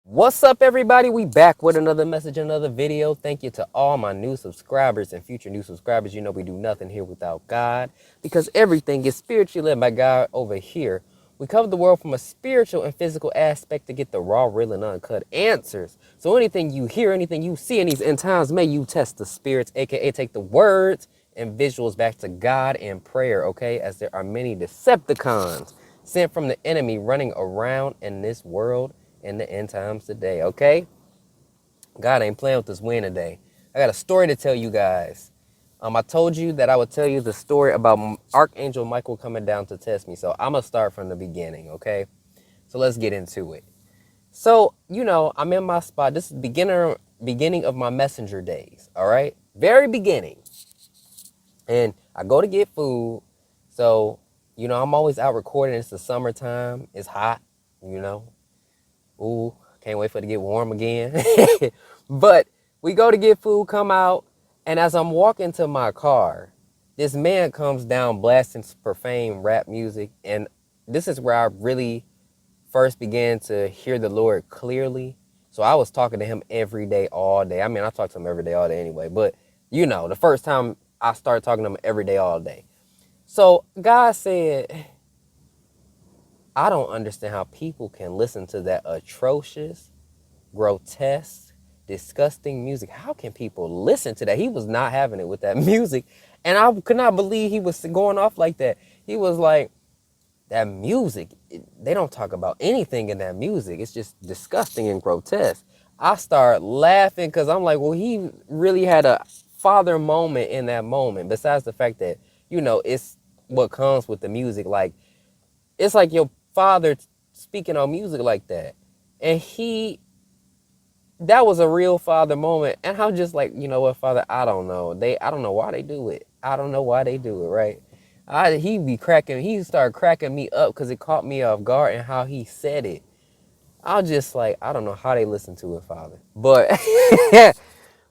What's up, everybody? We back with another message, another video. Thank you to all my new subscribers and future new subscribers. You know we do nothing here without God because everything is spiritually led by God over here. We cover the world from a spiritual and physical aspect to get the raw, real, and uncut answers. So anything you hear, anything you see in these end times, may you test the spirits, aka take the words and visuals back to God in prayer, okay? As there are many Decepticons sent from the enemy running around in this world in the end times today, okay? God ain't playing with this win today. I got a story to tell you guys. I told you that I would tell you the story about Archangel Michael coming down to test me. So I'm going to start from the beginning, okay? So let's get into it. So, I'm in my spot. This is beginning of my messenger days, all right? Very beginning. And I go to get food. So, I'm always out recording. It's the summertime. It's hot, you know. Ooh, can't wait for it to get warm again. But we go to get food, come out, and as I'm walking to my car, this man comes down blasting profane rap music. And this is where I really first began to hear the Lord clearly. So I was talking to him every day, all day. I mean, I talk to him every day, all day anyway. But, the first time I started talking to him every day, all day. So God said, I don't understand how people can listen to that atrocious, grotesque, disgusting music. How can people listen to that? He was not having it with that music. And I could not believe he was going off like that. He was like, that music, they don't talk about anything in that music. It's just disgusting and grotesque. I start laughing because I'm like, well, he really had a father moment in that moment. Besides the fact that, it's what comes with the music. Like, it's like your father speaking on music like that. And that was a real father moment. And I'm just like, you know what, Father, I don't know. I don't know why they do it. I don't know why they do it, right? He started cracking me up because it caught me off guard and how he said it. I was just like, I don't know how they listen to it, Father. But,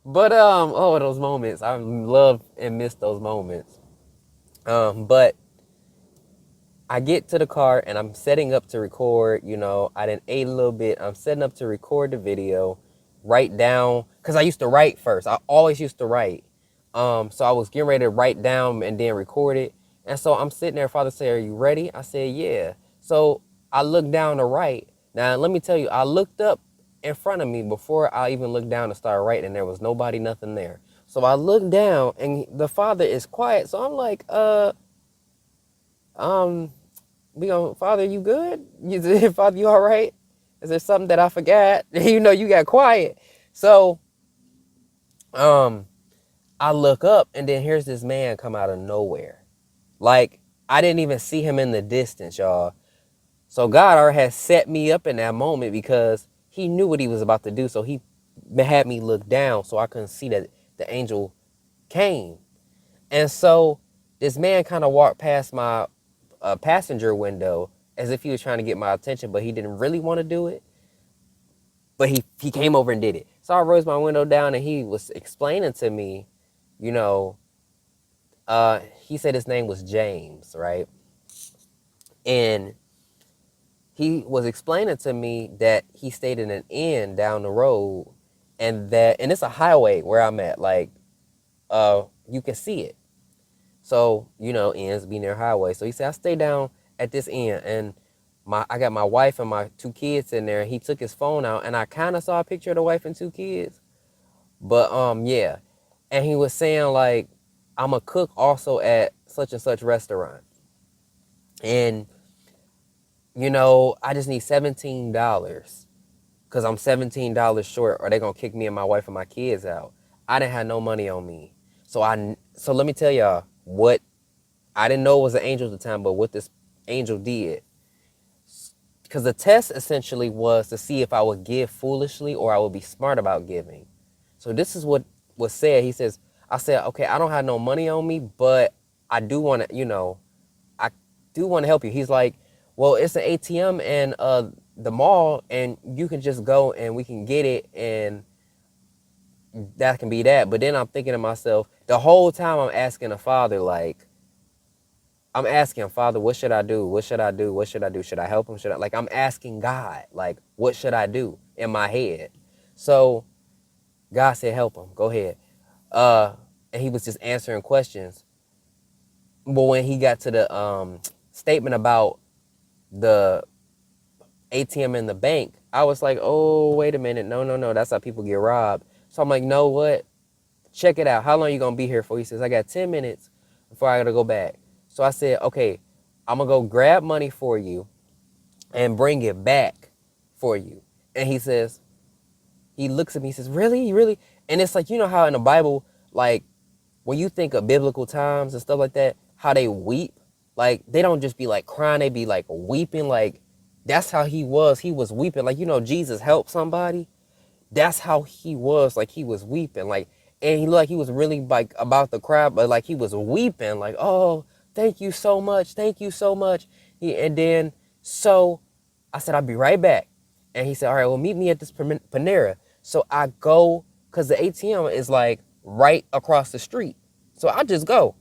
oh, those moments. I love and miss those moments. But I get to the car and I'm setting up to record, I done ate a little bit. I'm setting up to record the video, write down, because I used to write first. I always used to write. So I was getting ready to write down and then record it. And so I'm sitting there, Father said, are you ready? I said, yeah. So I looked down to write. Now, let me tell you, I looked up in front of me before I even looked down to start writing, and there was nobody, nothing there. So I looked down and the Father is quiet. So I'm like, um, Father, you good? Father, you all right? Is there something that I forgot? You got quiet. So, I look up and then here's this man come out of nowhere. Like, I didn't even see him in the distance, y'all. So God already had set me up in that moment because he knew what he was about to do. So he had me look down so I couldn't see that the angel came. And so this man kind of walked past my passenger window as if he was trying to get my attention, but he didn't really want to do it. But he came over and did it. So I raised my window down and he was explaining to me, you know, he said his name was James, right? And he was explaining to me that he stayed in an inn down the road and it's a highway where I'm at, like you can see it. So, inns be near highway. So he said, I stay down at this inn and I got my wife and my two kids in there. He took his phone out and I kind of saw a picture of the wife and two kids. But yeah. And he was saying like, I'm a cook also at such and such restaurant. And, I just need $17 because I'm $17 short or they're going to kick me and my wife and my kids out. I didn't have no money on me. So let me tell y'all what I didn't know it was an angel at the time, but what this angel did. Because the test essentially was to see if I would give foolishly or I would be smart about giving. So this is what was said. He says, I said, okay, I don't have no money on me, but I do want to, I do want to help you. He's like, well, it's an ATM and the mall and you can just go and we can get it and that can be that. But then I'm thinking to myself, the whole time I'm asking the Father, like, I'm asking, Father, what should I do? What should I do? What should I do? Should I help him? Should I, like, I'm asking God, like, what should I do in my head? So God said, help him. Go ahead. And he was just answering questions. But when he got to the statement about the ATM in the bank, I was like, oh, wait a minute. No, no, no. That's how people get robbed. So I'm like, no, what? Check it out. How long are you going to be here for? He says, I got 10 minutes before I got to go back. So I said, okay, I'm going to go grab money for you and bring it back for you. And he says, he looks at me, he says, really? You really? And it's like, you know how in the Bible, like, when you think of biblical times and stuff like that, how they weep, like, they don't just be like crying, they be like weeping. Like, that's how he was. He was weeping. Like, you know, Jesus helped somebody. That's how he was. Like, he was weeping. Like, and he looked like he was really like about to cry, but like he was weeping. Like, oh, thank you so much. Thank you so much. And then, so I said, I'll be right back. And he said, all right, well, meet me at this Panera. So I go, because the ATM is like right across the street. So I just go.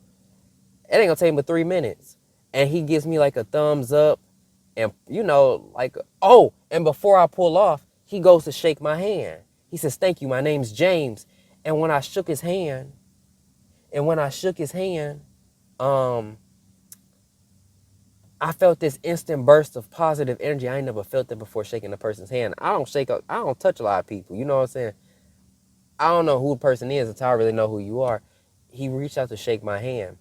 It ain't gonna take me but 3 minutes. And he gives me like a thumbs up. And, you know, like, oh, and before I pull off, he goes to shake my hand. He says, thank you, my name's James. And when I shook his hand, I felt this instant burst of positive energy. I ain't never felt that before shaking a person's hand. I don't touch a lot of people. You know what I'm saying? I don't know who the person is until I really know who you are. He reached out to shake my hand,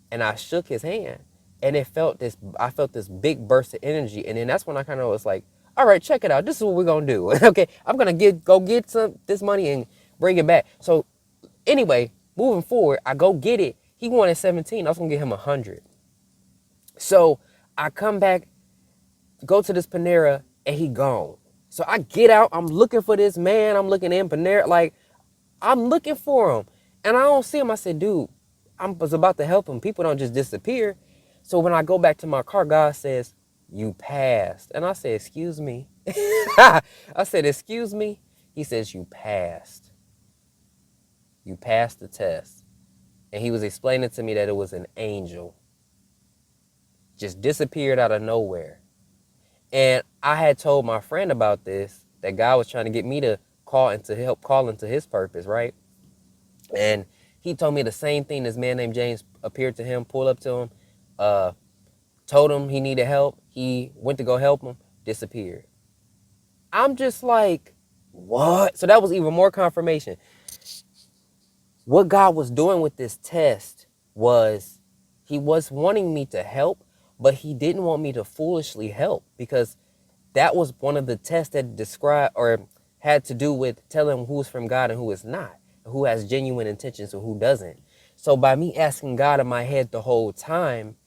and I shook his hand, and I felt this big burst of energy. And then that's when I kind of was like, all right, check it out. This is what we're going to do. Okay, I'm going to go get this money and bring it back. So anyway, moving forward, I go get it. He wanted 17. I was going to get him 100. So I come back, go to this Panera, and he gone. So I get out. I'm looking for this man. I'm looking in Panera. Like, I'm looking for him. And I don't see him. I said, dude, I was about to help him. People don't just disappear. So when I go back to my car, God says, you passed. And I said, excuse me. I said, excuse me. He says, you passed. You passed the test. And he was explaining to me that it was an angel. Just disappeared out of nowhere. And I had told my friend about this, that God was trying to get me to call into his purpose, right? And he told me the same thing. This man named James appeared to him, pulled up to him, told him he needed help. He went to go help him, disappeared. I'm just like, what? So that was even more confirmation. What God was doing with this test was he was wanting me to help, but he didn't want me to foolishly help, because that was one of the tests that described or had to do with telling who's from God and who is not, who has genuine intentions and who doesn't. So by me asking God in my head the whole time,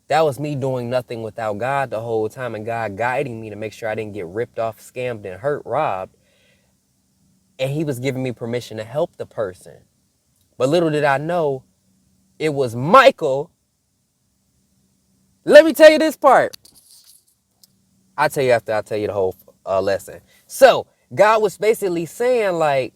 that was me doing nothing without God the whole time, and God guiding me to make sure I didn't get ripped off, scammed, and hurt, robbed. And he was giving me permission to help the person. But little did I know, it was Michael. Let me tell you this part. I'll tell you after I tell you the whole lesson. So God was basically saying, like,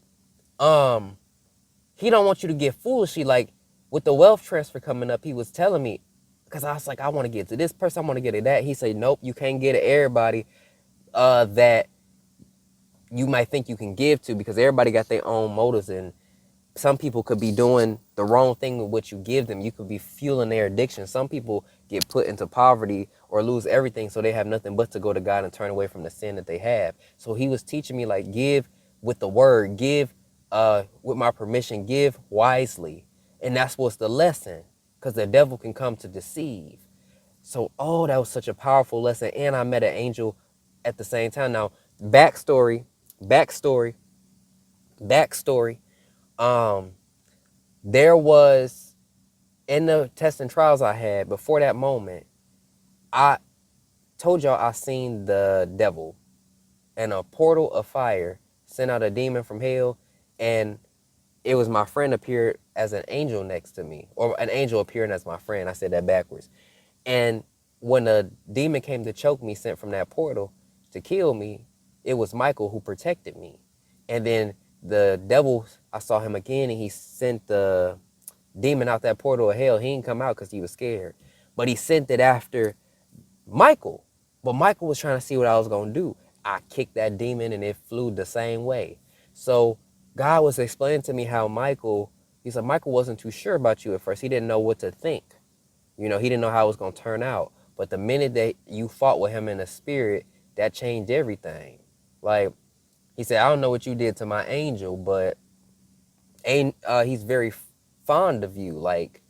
he don't want you to get foolishly. Like, with the wealth transfer coming up, he was telling me, because I was like, I want to get to this person, I want to get to that. He said, nope, you can't get to everybody that you might think you can give to, because everybody got their own motives, and some people could be doing the wrong thing with what you give them. You could be fueling their addiction. Some people get put into poverty or lose everything, so they have nothing but to go to God and turn away from the sin that they have. So he was teaching me, like, give with the word, give with my permission, give wisely. And that's what's the lesson, because the devil can come to deceive. So, oh, that was such a powerful lesson. And I met an angel at the same time. Now, backstory. There was, in the tests and trials I had before that moment, I told y'all I seen the devil and a portal of fire sent out a demon from hell, and it was my friend appeared as an angel next to me, or an angel appearing as my friend. I said that backwards. And when the demon came to choke me, sent from that portal to kill me, it was Michael who protected me. And then the devil, I saw him again, and he sent the demon out that portal of hell. He didn't come out because he was scared. But he sent it after Michael. But Michael was trying to see what I was going to do. I kicked that demon and it flew the same way. So God was explaining to me how he said, Michael wasn't too sure about you at first. He didn't know what to think. He didn't know how it was going to turn out. But the minute that you fought with him in the spirit, that changed everything. Like, he said, I don't know what you did to my angel, but he's very fond of you, like,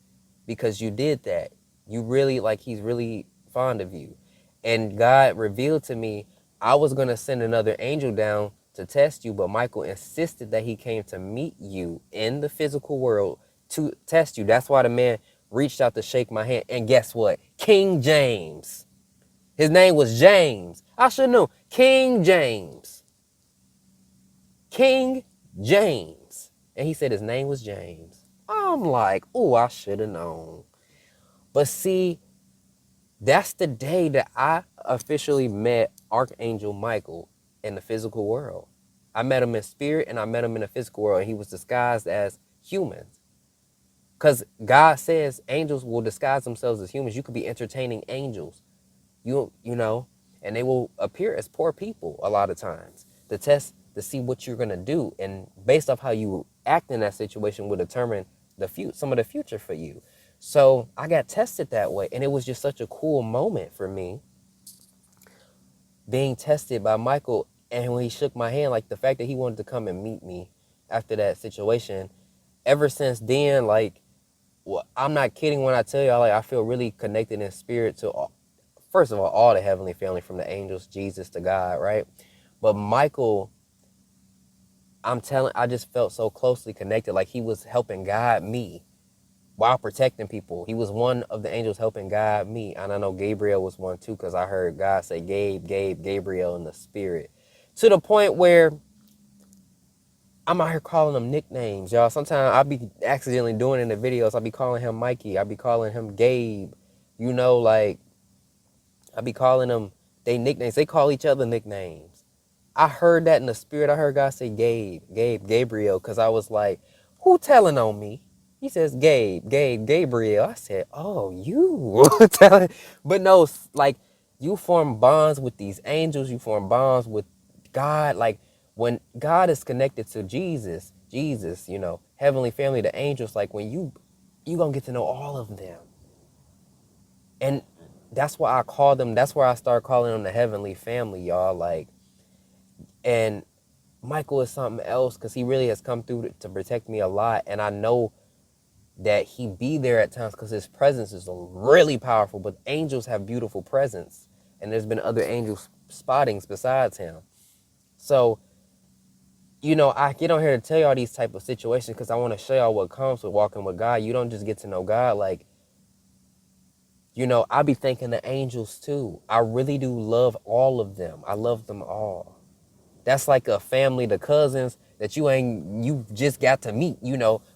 because you did that. You really, like, he's really fond of you. And God revealed to me I was going to send another angel down to test you, but Michael insisted that he came to meet you in the physical world to test you. That's why the man reached out to shake my hand. And guess what? King James. His name was James. I should know. King James. King James. And he said his name was James. I'm like, oh, I should have known. But see, that's the day that I officially met Archangel Michael in the physical world. I met him in spirit and I met him in the physical world, and he was disguised as humans. Because God says angels will disguise themselves as humans. You could be entertaining angels, you know, and they will appear as poor people a lot of times. The test to see what you're going to do. And based off how you act in that situation will determine some of the future for you. So I got tested that way. And it was just such a cool moment for me being tested by Michael. And when he shook my hand, like the fact that he wanted to come and meet me after that situation, ever since then, like, well, I'm not kidding when I tell y'all, like, I feel really connected in spirit to, first of all the heavenly family, from the angels, Jesus to God, right? But Michael, I just felt so closely connected, like he was helping guide me while protecting people. He was one of the angels helping guide me. And I know Gabriel was one too, because I heard God say Gabriel in the spirit. To the point where I'm out here calling him nicknames, y'all. Sometimes I'll be accidentally doing it in the videos. I'll be calling him Mikey. I'll be calling him Gabe. Like, I'll be calling them they nicknames. They call each other nicknames. I heard that in the spirit. I heard God say Gabriel, because I was like, who telling on me? He says Gabriel. I said, oh, you telling. But no, like, you form bonds with these angels. You form bonds with God. Like, when God is connected to Jesus, heavenly family, the angels, like, when you gonna get to know all of them. And that's why I call them, that's where I start calling them the heavenly family, y'all. Like, and Michael is something else, because he really has come through to protect me a lot. And I know that he be there at times because his presence is really powerful. But angels have beautiful presence, and there's been other angels spottings besides him. So, I get on here to tell y'all these type of situations because I want to show y'all what comes with walking with God. You don't just get to know God. Like, I be thanking the angels too. I really do love all of them. I love them all. That's like a family, the cousins that you just got to meet,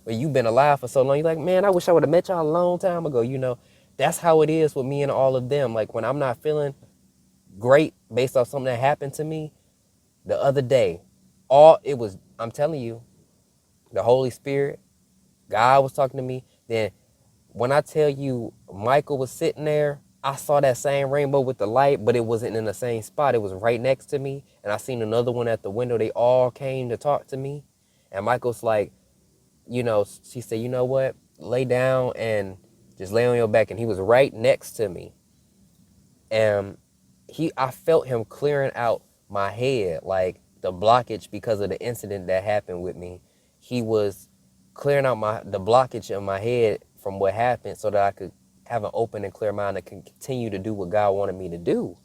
but you've been alive for so long. You're like, man, I wish I would have met y'all a long time ago. That's how it is with me and all of them. Like, when I'm not feeling great based off something that happened to me the other day, I'm telling you, the Holy Spirit, God was talking to me. Then when I tell you Michael was sitting there, I saw that same rainbow with the light, but it wasn't in the same spot. It was right next to me. And I seen another one at the window. They all came to talk to me. And Michael's like, she said, you know what? Lay down and just lay on your back. And he was right next to me. And I felt him clearing out my head, like the blockage because of the incident that happened with me. He was clearing out the blockage in my head from what happened so that I could have an open and clear mind and can continue to do what God wanted me to do.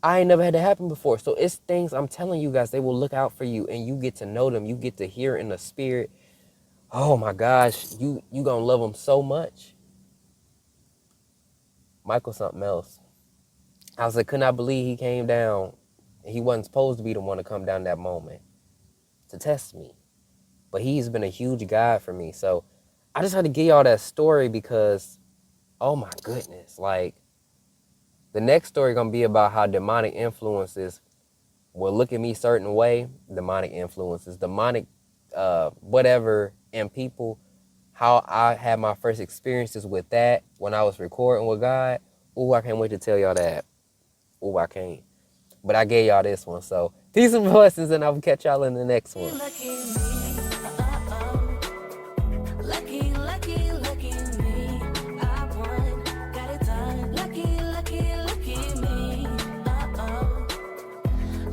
I ain't never had that happen before. So it's things I'm telling you guys, they will look out for you and you get to know them. You get to hear in the spirit. Oh my gosh, you gonna love them so much. Michael's something else. I was like, could not believe he came down. He wasn't supposed to be the one to come down that moment to test me. But he's been a huge guide for me. So I just had to give y'all that story because, oh my goodness, like, the next story gonna be about how demonic influences will look at me certain way. Demonic influences, demonic whatever in people, how I had my first experiences with that when I was recording with God. Ooh, I can't wait to tell y'all that. Ooh, I can't. But I gave y'all this one. So peace and blessings, and I will catch y'all in the next one. Lucky me, lucky, lucky, lucky me. I won, got it done. Lucky, lucky, lucky me.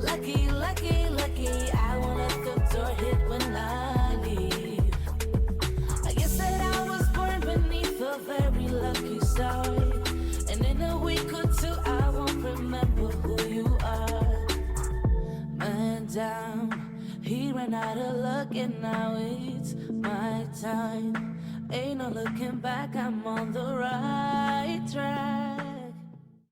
Lucky, lucky, lucky. I won't let the door hit when I leave. I guess that I was born beneath a very lucky star. And in a week or two, I won't remember who you are. Man down, he ran out of luck, and now it's my time. Ain't no looking back, I'm on the right track.